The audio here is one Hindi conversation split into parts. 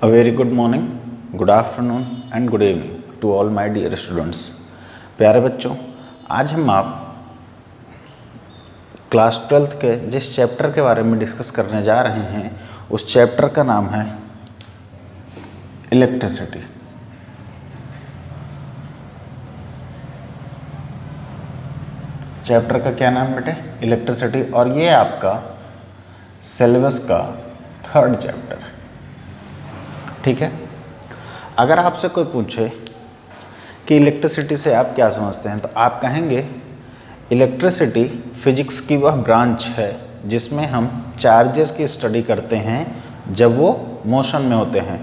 A very good morning, good afternoon and good evening to all my dear students। प्यारे बच्चों, आज हम आप क्लास 12th के जिस चैप्टर के बारे में डिस्कस करने जा रहे हैं उस चैप्टर का नाम है इलेक्ट्रिसिटी। चैप्टर का क्या नाम बेटे? इलेक्ट्रिसिटी। और ये आपका सिलेबस का 3rd चैप्टर है, ठीक है। अगर आपसे कोई पूछे कि इलेक्ट्रिसिटी से आप क्या समझते हैं तो आप कहेंगे इलेक्ट्रिसिटी फिजिक्स की वह ब्रांच है जिसमें हम चार्जेस की स्टडी करते हैं जब वो मोशन में होते हैं।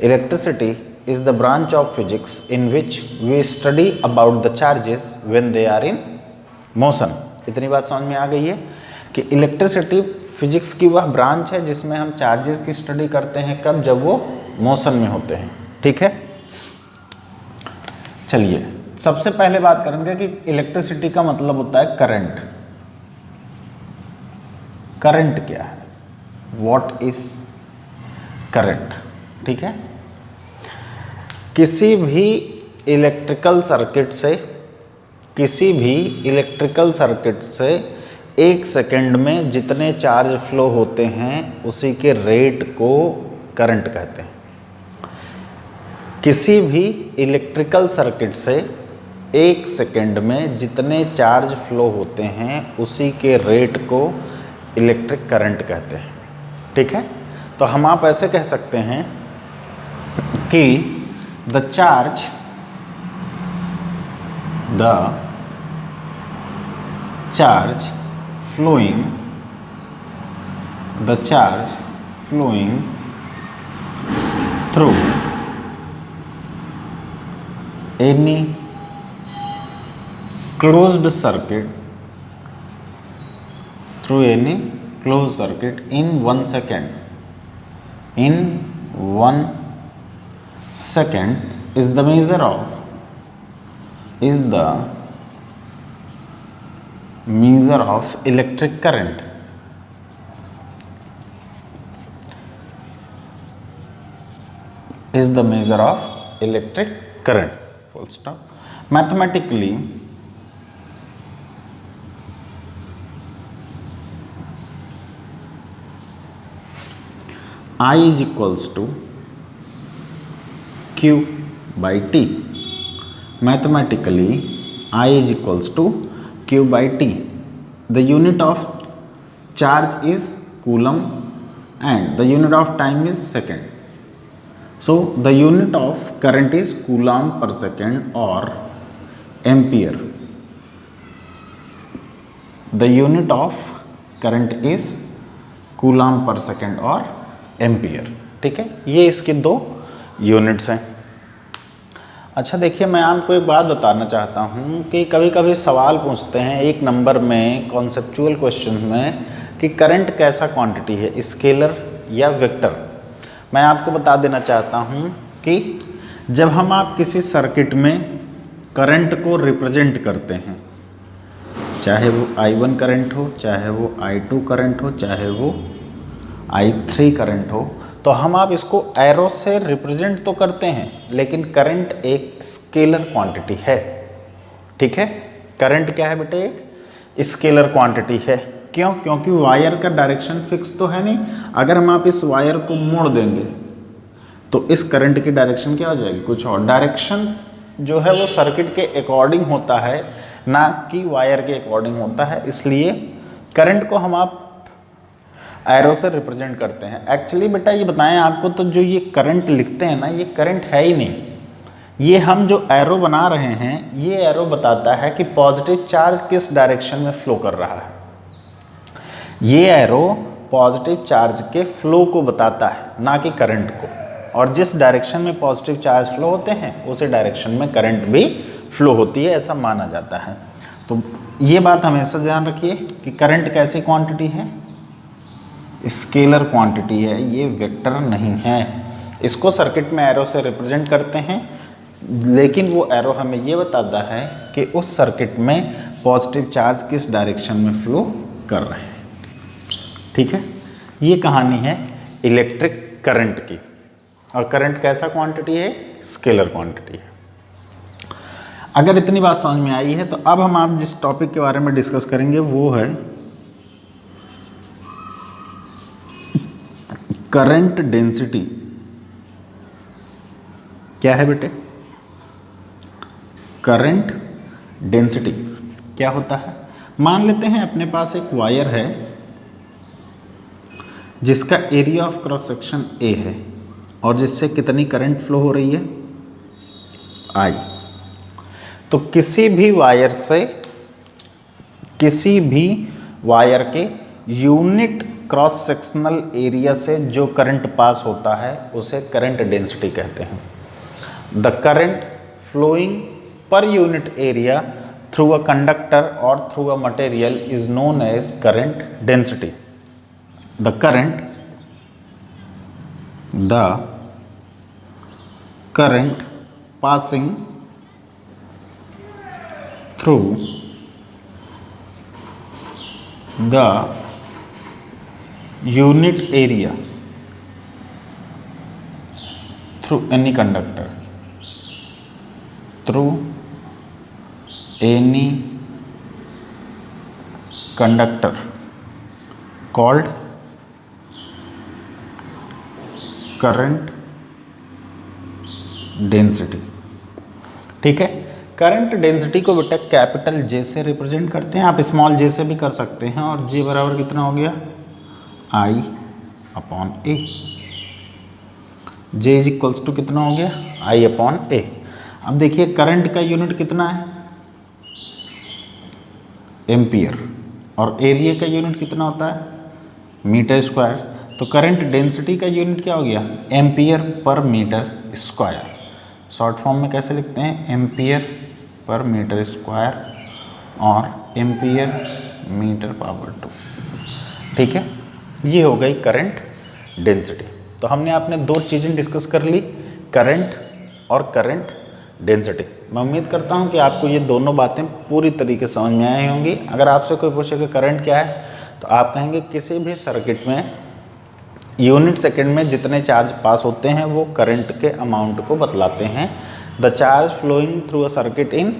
Electricity is the branch of physics in which we study about the charges when they are in motion. इतनी बात समझ में आ गई है कि इलेक्ट्रिसिटी फिजिक्स की वह ब्रांच है जिसमें हम चार्जेस की स्टडी करते हैं कब? जब वो मोशन में होते हैं, ठीक है। चलिए सबसे पहले बात करेंगे कि इलेक्ट्रिसिटी का मतलब होता है करंट। करंट क्या है? What is current? ठीक है। किसी भी इलेक्ट्रिकल सर्किट से 1 सेकेंड में जितने चार्ज फ्लो होते हैं उसी के रेट को करंट कहते हैं। किसी भी इलेक्ट्रिकल सर्किट से 1 सेकेंड में जितने चार्ज फ्लो होते हैं उसी के रेट को इलेक्ट्रिक करंट कहते हैं, ठीक है। तो हम आप ऐसे कह सकते हैं कि the charge flowing through any closed circuit in 1 second is the measure of electric current। is the measure of electric current, full stop। Mathematically I is equals to Q by T। Mathematically I is equals to Q by T। The unit of charge is coulomb and the unit of time is second। So the unit of current is coulomb per second or ampere। The unit of current is coulomb per second or ampere, ठीक है। ये इसके 2 यूनिट्स हैं। अच्छा देखिए, मैं आपको एक बात बताना चाहता हूँ कि कभी कभी सवाल पूछते हैं 1 नंबर में कॉन्सेप्चुअल क्वेश्चन में कि करंट कैसा क्वांटिटी है, स्केलर या वेक्टर। मैं आपको बता देना चाहता हूँ कि जब हम आप किसी सर्किट में करंट को रिप्रेजेंट करते हैं, चाहे वो I1 करंट हो, चाहे वो I2 करंट हो, चाहे वो I3 करंट हो, तो हम आप इसको एरो से रिप्रेजेंट तो करते हैं लेकिन करंट एक स्केलर क्वांटिटी है, ठीक है। करंट क्या है बेटे? एक स्केलर क्वांटिटी है। क्यों? क्योंकि वायर का डायरेक्शन फिक्स तो है नहीं। अगर हम आप इस वायर को मोड़ देंगे तो इस करंट की डायरेक्शन क्या हो जाएगी? कुछ और। डायरेक्शन जो है वो सर्किट के अकॉर्डिंग होता है, ना कि वायर के अकॉर्डिंग होता है। इसलिए करंट को हम आप एरो से रिप्रेजेंट करते हैं। एक्चुअली बेटा ये बताएं आपको, तो जो ये करंट लिखते हैं ना, ये करंट है ही नहीं। ये हम जो एरो बना रहे हैं, ये एरो बताता है कि पॉजिटिव चार्ज किस डायरेक्शन में फ्लो कर रहा है। ये एरो पॉजिटिव चार्ज के फ्लो को बताता है, ना कि करंट को। और जिस डायरेक्शन में पॉजिटिव चार्ज फ्लो होते हैं उसी डायरेक्शन में करंट भी फ्लो होती है, ऐसा माना जाता है। तो ये बात हमेशा ध्यान रखिए कि करंट कैसी क्वांटिटी है? स्केलर क्वांटिटी है, ये वेक्टर नहीं है। इसको सर्किट में एरो से रिप्रेजेंट करते हैं, लेकिन वो एरो हमें ये बताता है कि उस सर्किट में पॉजिटिव चार्ज किस डायरेक्शन में फ्लो कर रहे हैं, ठीक है। ये कहानी है इलेक्ट्रिक करंट की। और करंट कैसा क्वांटिटी है? स्केलर क्वांटिटी है। अगर इतनी बात समझ में आई है तो अब हम आप जिस टॉपिक के बारे में डिस्कस करेंगे वो है करंट डेंसिटी। क्या है बेटे? करंट डेंसिटी क्या होता है? मान लेते हैं अपने पास एक वायर है जिसका area of cross section A है और जिससे कितनी करंट फ्लो हो रही है? आई। तो किसी भी वायर के यूनिट क्रॉस सेक्शनल एरिया से जो करंट पास होता है उसे करंट डेंसिटी कहते हैं। The current flowing per unit area through a conductor और through a material is known as current density. The current passing through the unit area through any conductor, called current density. ठीक है, करंट डेंसिटी को बेटा कैपिटल जे से रिप्रेजेंट करते हैं, आप स्मॉल जे से भी कर सकते हैं। और जे बराबर कितना हो गया? I upon A. J is equals to कितना हो गया? I upon A. अब देखिए करंट का यूनिट कितना है? एम्पियर। और एरिया का यूनिट कितना होता है? Metre square. तो करंट डेंसिटी का यूनिट क्या हो गया? Ampere per metre square. Short form में कैसे लिखते हैं? एम्पियर पर मीटर स्क्वायर और एम्पियर मीटर पावर 2। ठीक है, ये हो गई करंट डेंसिटी। तो हमने आपने दो चीज़ें डिस्कस कर ली, करंट और करंट डेंसिटी। मैं उम्मीद करता हूँ कि आपको ये दोनों बातें पूरी तरीके से समझ में आई होंगी। अगर आपसे कोई पूछे कि करंट क्या है तो आप कहेंगे किसी भी सर्किट में यूनिट सेकंड में जितने चार्ज पास होते हैं वो करंट के अमाउंट को बतलाते हैं। The charge flowing through a circuit in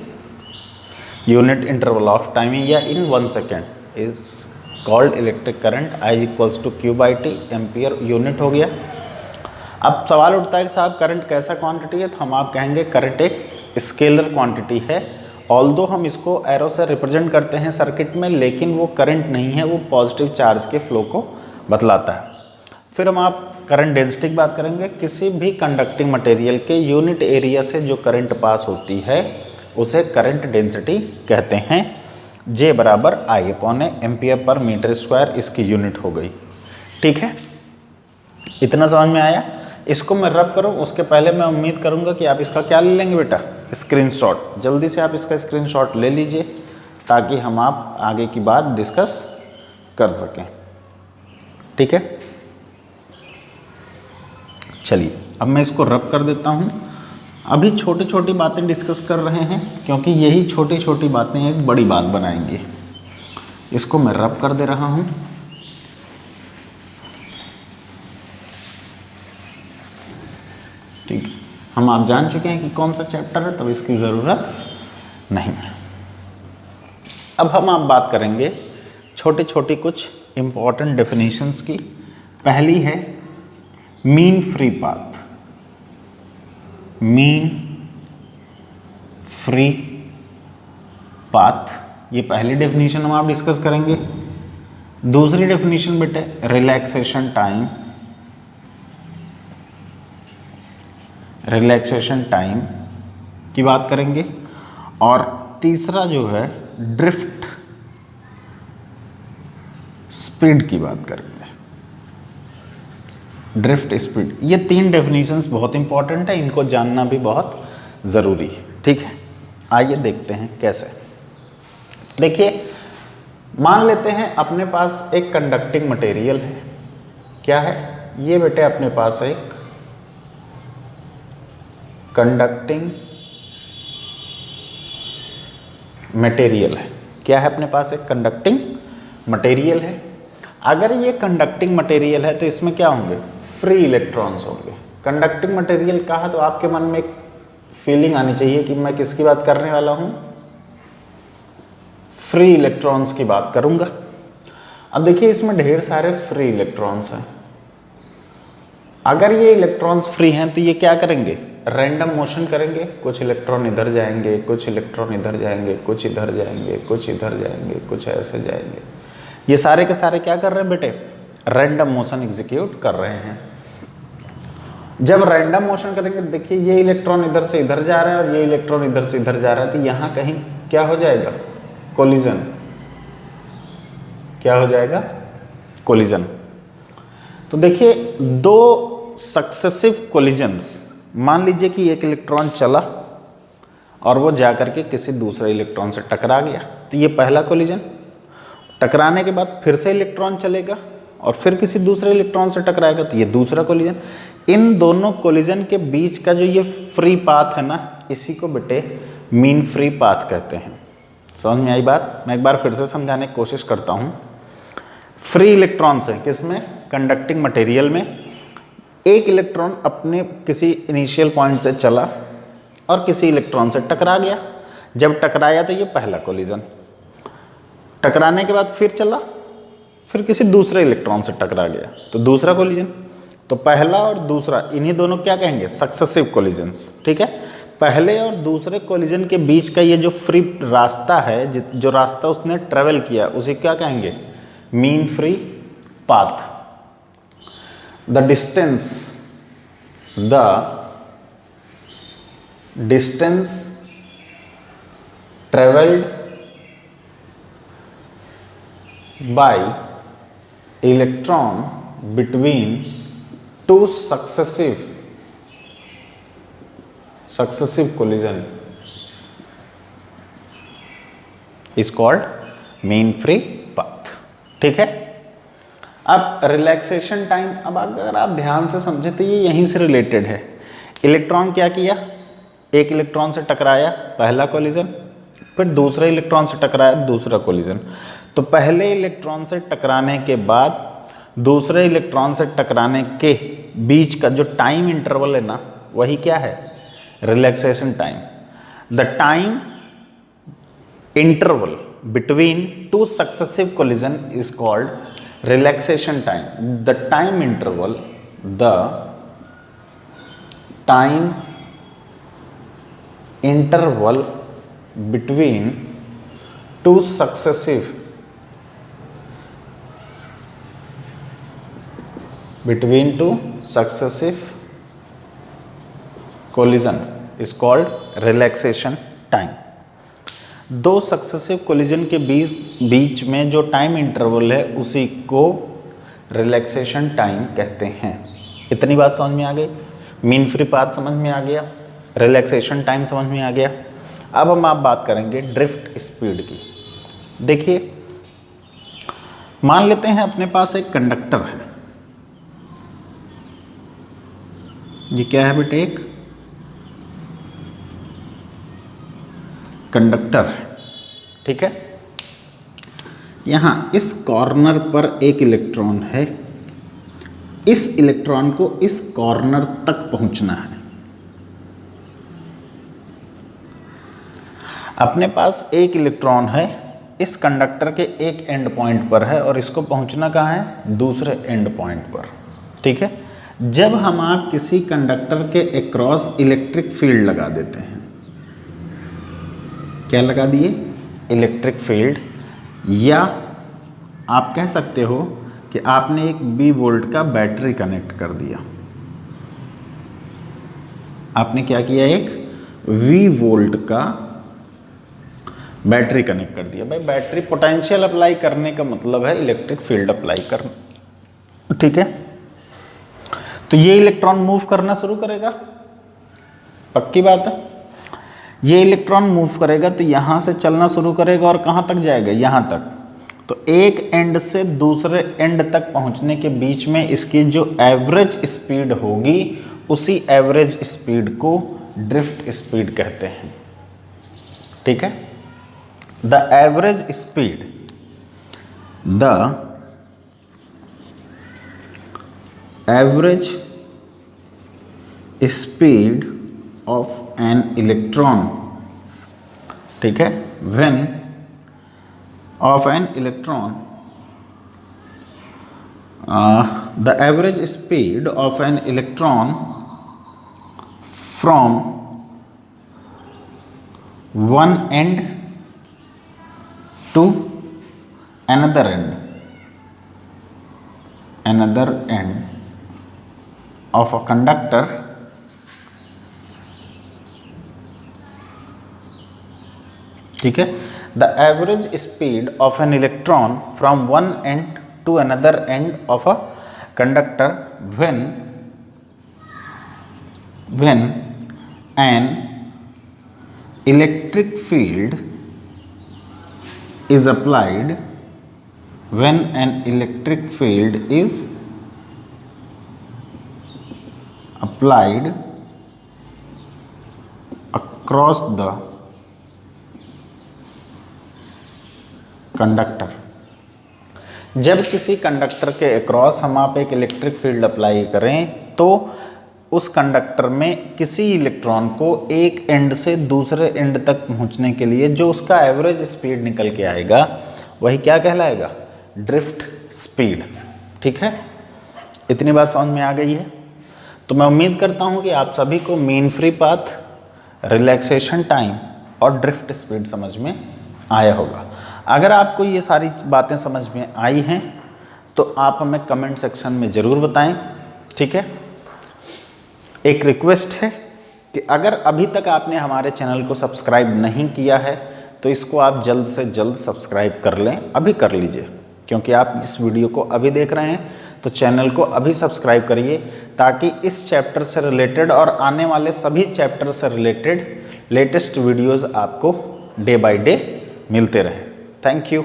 unit interval of time या in 1 second is called electric current. I equals to q by t, ampere unit हो गया। अब सवाल उठता है कि साहब करंट कैसा क्वांटिटी है? तो हम आप कहेंगे करंट एक स्केलर क्वांटिटी है। ऑल्दो हम इसको एरो से रिप्रेजेंट करते हैं सर्किट में, लेकिन वो करंट नहीं है, वो पॉजिटिव चार्ज के फ्लो को बतलाता है। फिर हम आप करंट डेंसिटी की बात करेंगे। किसी भी कंडक्टिंग मटेरियल के यूनिट एरिया से जो करंट पास होती है उसे करंट डेंसिटी कहते हैं। जे बराबर आई अपॉन ए, एम्पियर पर मीटर स्क्वायर इसकी यूनिट हो गई। ठीक है, इतना समझ में आया? इसको मैं रब करूं उसके पहले मैं उम्मीद करूंगा कि आप इसका क्या ले लेंगे बेटा? स्क्रीनशॉट। जल्दी से आप इसका स्क्रीनशॉट ले लीजिए ताकि हम आप आगे की बात डिस्कस कर सकें। ठीक है, चलिए अब मैं इसको रब कर देता हूँ। अभी छोटी छोटी बातें डिस्कस कर रहे हैं क्योंकि यही छोटी छोटी बातें एक बड़ी बात बनाएंगी। इसको मैं रब कर दे रहा हूँ। ठीक है, हम आप जान चुके हैं कि कौन सा चैप्टर है, तब इसकी ज़रूरत नहीं है। अब हम आप बात करेंगे छोटी छोटी कुछ इम्पॉर्टेंट डेफिनेशंस की। पहली है mean free path. Mean free path, ये पहली डेफिनेशन हम आप डिस्कस करेंगे। दूसरी डेफिनेशन बेटे रिलैक्सेशन टाइम। रिलैक्सेशन टाइम की बात करेंगे। और तीसरा जो है ड्रिफ्ट स्पीड की बात करेंगे। ड्रिफ्ट स्पीड, ये 3 डेफिनेशंस बहुत इंपॉर्टेंट है, इनको जानना भी बहुत ज़रूरी है। ठीक है, आइए देखते हैं कैसे। देखिए मान लेते हैं अपने पास एक कंडक्टिंग मटेरियल है। क्या है ये बेटे? अपने पास एक कंडक्टिंग मटेरियल है। क्या है? अपने पास एक कंडक्टिंग मटेरियल है। अगर ये कंडक्टिंग मटेरियल है तो इसमें क्या होंगे? फ्री इलेक्ट्रॉन्स होंगे। कंडक्टिंग मटेरियल कहा तो आपके मन में एक फीलिंग आनी चाहिए कि मैं किसकी बात करने वाला हूं, फ्री इलेक्ट्रॉन्स की बात करूंगा। अब देखिए इसमें ढेर सारे फ्री इलेक्ट्रॉन्स हैं। अगर ये इलेक्ट्रॉन्स फ्री हैं तो ये क्या करेंगे, रैंडम मोशन करेंगे, कुछ इलेक्ट्रॉन इधर जाएंगे, कुछ इलेक्ट्रॉन इधर जाएंगे, कुछ इधर जाएंगे, कुछ इधर जाएंगे, कुछ ऐसे जाएंगे। ये सारे के सारे क्या कर रहे हैं बेटे, रैंडम मोशन एग्जीक्यूट कर रहे हैं। जब रैंडम मोशन करेंगे देखिए ये इलेक्ट्रॉन इधर से इधर जा रहा है और ये इलेक्ट्रॉन इधर से इधर जा रहा है, तो यहाँ कहीं क्या हो जाएगा, कोलिजन। क्या हो जाएगा, कोलिजन। तो देखिए दो सक्सेसिव कोलिजन्स, मान लीजिए कि एक इलेक्ट्रॉन चला और वो जाकर के किसी दूसरे इलेक्ट्रॉन से टकरा गया, तो ये पहला कोलिजन। टकराने के बाद फिर से इलेक्ट्रॉन चलेगा और फिर किसी दूसरे इलेक्ट्रॉन से टकराएगा, तो ये दूसरा कोलिजन। इन दोनों कोलिजन के बीच का जो ये फ्री पाथ है ना, इसी को बेटे मीन फ्री पाथ कहते हैं। समझ में आई बात? मैं एक बार फिर से समझाने की कोशिश करता हूँ। फ्री इलेक्ट्रॉन्स हैं किसमें, कंडक्टिंग मटेरियल में। एक इलेक्ट्रॉन अपने किसी इनिशियल पॉइंट से चला और किसी इलेक्ट्रॉन से टकरा गया। जब टकराया तो ये पहला कोलिजन। टकराने के बाद फिर चला, फिर किसी दूसरे इलेक्ट्रॉन से टकरा गया, तो दूसरा कोलिजन। तो पहला और दूसरा, इन्हीं दोनों क्या कहेंगे, सक्सेसिव कोलिजन्स। ठीक है, पहले और दूसरे कोलिजन के बीच का ये जो फ्री रास्ता है, जो रास्ता उसने ट्रेवल किया, उसे क्या कहेंगे, mean free path. The distance traveled by electron between two successive collision is called mean free path। ठीक है। अब रिलैक्सेशन टाइम, अब अगर आप ध्यान से समझे तो ये यहीं से रिलेटेड है। इलेक्ट्रॉन क्या किया, एक इलेक्ट्रॉन से टकराया, पहला कोलिजन, फिर दूसरे इलेक्ट्रॉन से टकराया, दूसरा कोलिजन। तो पहले इलेक्ट्रॉन से टकराने के बाद दूसरे इलेक्ट्रॉन से टकराने के बीच का जो टाइम इंटरवल है ना, वही क्या है, relaxation time. The time interval between two successive collision is called relaxation time. The time interval between two successive collision is called relaxation time। दो सक्सेसिव कोलिजन के बीच में जो टाइम इंटरवल है उसी को रिलैक्सेशन टाइम कहते हैं। इतनी बात समझ में आ गई, मीन फ्री पाथ समझ में आ गया, रिलैक्सेशन टाइम समझ में आ गया। अब हम आप बात करेंगे ड्रिफ्ट स्पीड की। देखिए मान लेते हैं अपने पास एक कंडक्टर है, ये क्या है बेटे, एक कंडक्टर है। ठीक है, यहाँ इस कॉर्नर पर एक इलेक्ट्रॉन है, इस इलेक्ट्रॉन को इस कॉर्नर तक पहुंचना है। अपने पास एक इलेक्ट्रॉन है, इस कंडक्टर के एक एंड पॉइंट पर है और इसको पहुंचना कहाँ है, दूसरे एंड पॉइंट पर। ठीक है, जब हम आप किसी कंडक्टर के अक्रॉस इलेक्ट्रिक फील्ड लगा देते हैं, क्या लगा दिए, इलेक्ट्रिक फील्ड, या आप कह सकते हो कि आपने एक 20 वोल्ट का बैटरी कनेक्ट कर दिया। आपने क्या किया, एक 20 वोल्ट का बैटरी कनेक्ट कर दिया। भाई बैटरी पोटेंशियल अप्लाई करने का मतलब है इलेक्ट्रिक फील्ड अप्लाई करना। ठीक है, तो ये इलेक्ट्रॉन मूव करना शुरू करेगा, पक्की बात है। ये इलेक्ट्रॉन मूव करेगा तो यहाँ से चलना शुरू करेगा और कहाँ तक जाएगा, यहाँ तक। तो एक एंड से दूसरे एंड तक पहुँचने के बीच में इसकी जो एवरेज स्पीड होगी, उसी एवरेज स्पीड को ड्रिफ्ट स्पीड कहते हैं। ठीक है, the average speed, speed of an electron, ठीक है, when of an electron the average speed of an electron from one end to another end of a conductor ठीक है, the average speed of an electron from one end to another end of a conductor when an electric field is applied, when an electric field is applied across the conductor। जब किसी कंडक्टर के अक्रॉस हम आप एक इलेक्ट्रिक फील्ड अप्लाई करें तो उस कंडक्टर में किसी इलेक्ट्रॉन को एक एंड से दूसरे एंड तक पहुंचने के लिए जो उसका एवरेज स्पीड निकल के आएगा वही क्या कहलाएगा, ड्रिफ्ट स्पीड। ठीक है, इतनी बात समझ में आ गई है। तो मैं उम्मीद करता हूं कि आप सभी को mean free path, relaxation time और ड्रिफ्ट स्पीड समझ में आया होगा। अगर आपको ये सारी बातें समझ में आई हैं तो आप हमें कमेंट सेक्शन में ज़रूर बताएं। ठीक है, एक रिक्वेस्ट है कि अगर अभी तक आपने हमारे चैनल को सब्सक्राइब नहीं किया है तो इसको आप जल्द से जल्द सब्सक्राइब कर लें, अभी कर लीजिए, क्योंकि आप जिस वीडियो को अभी देख रहे हैं तो चैनल को अभी सब्सक्राइब करिए ताकि इस चैप्टर से रिलेटेड और आने वाले सभी चैप्टर से रिलेटेड लेटेस्ट वीडियोस आपको डे बाय डे मिलते रहें। Thank you.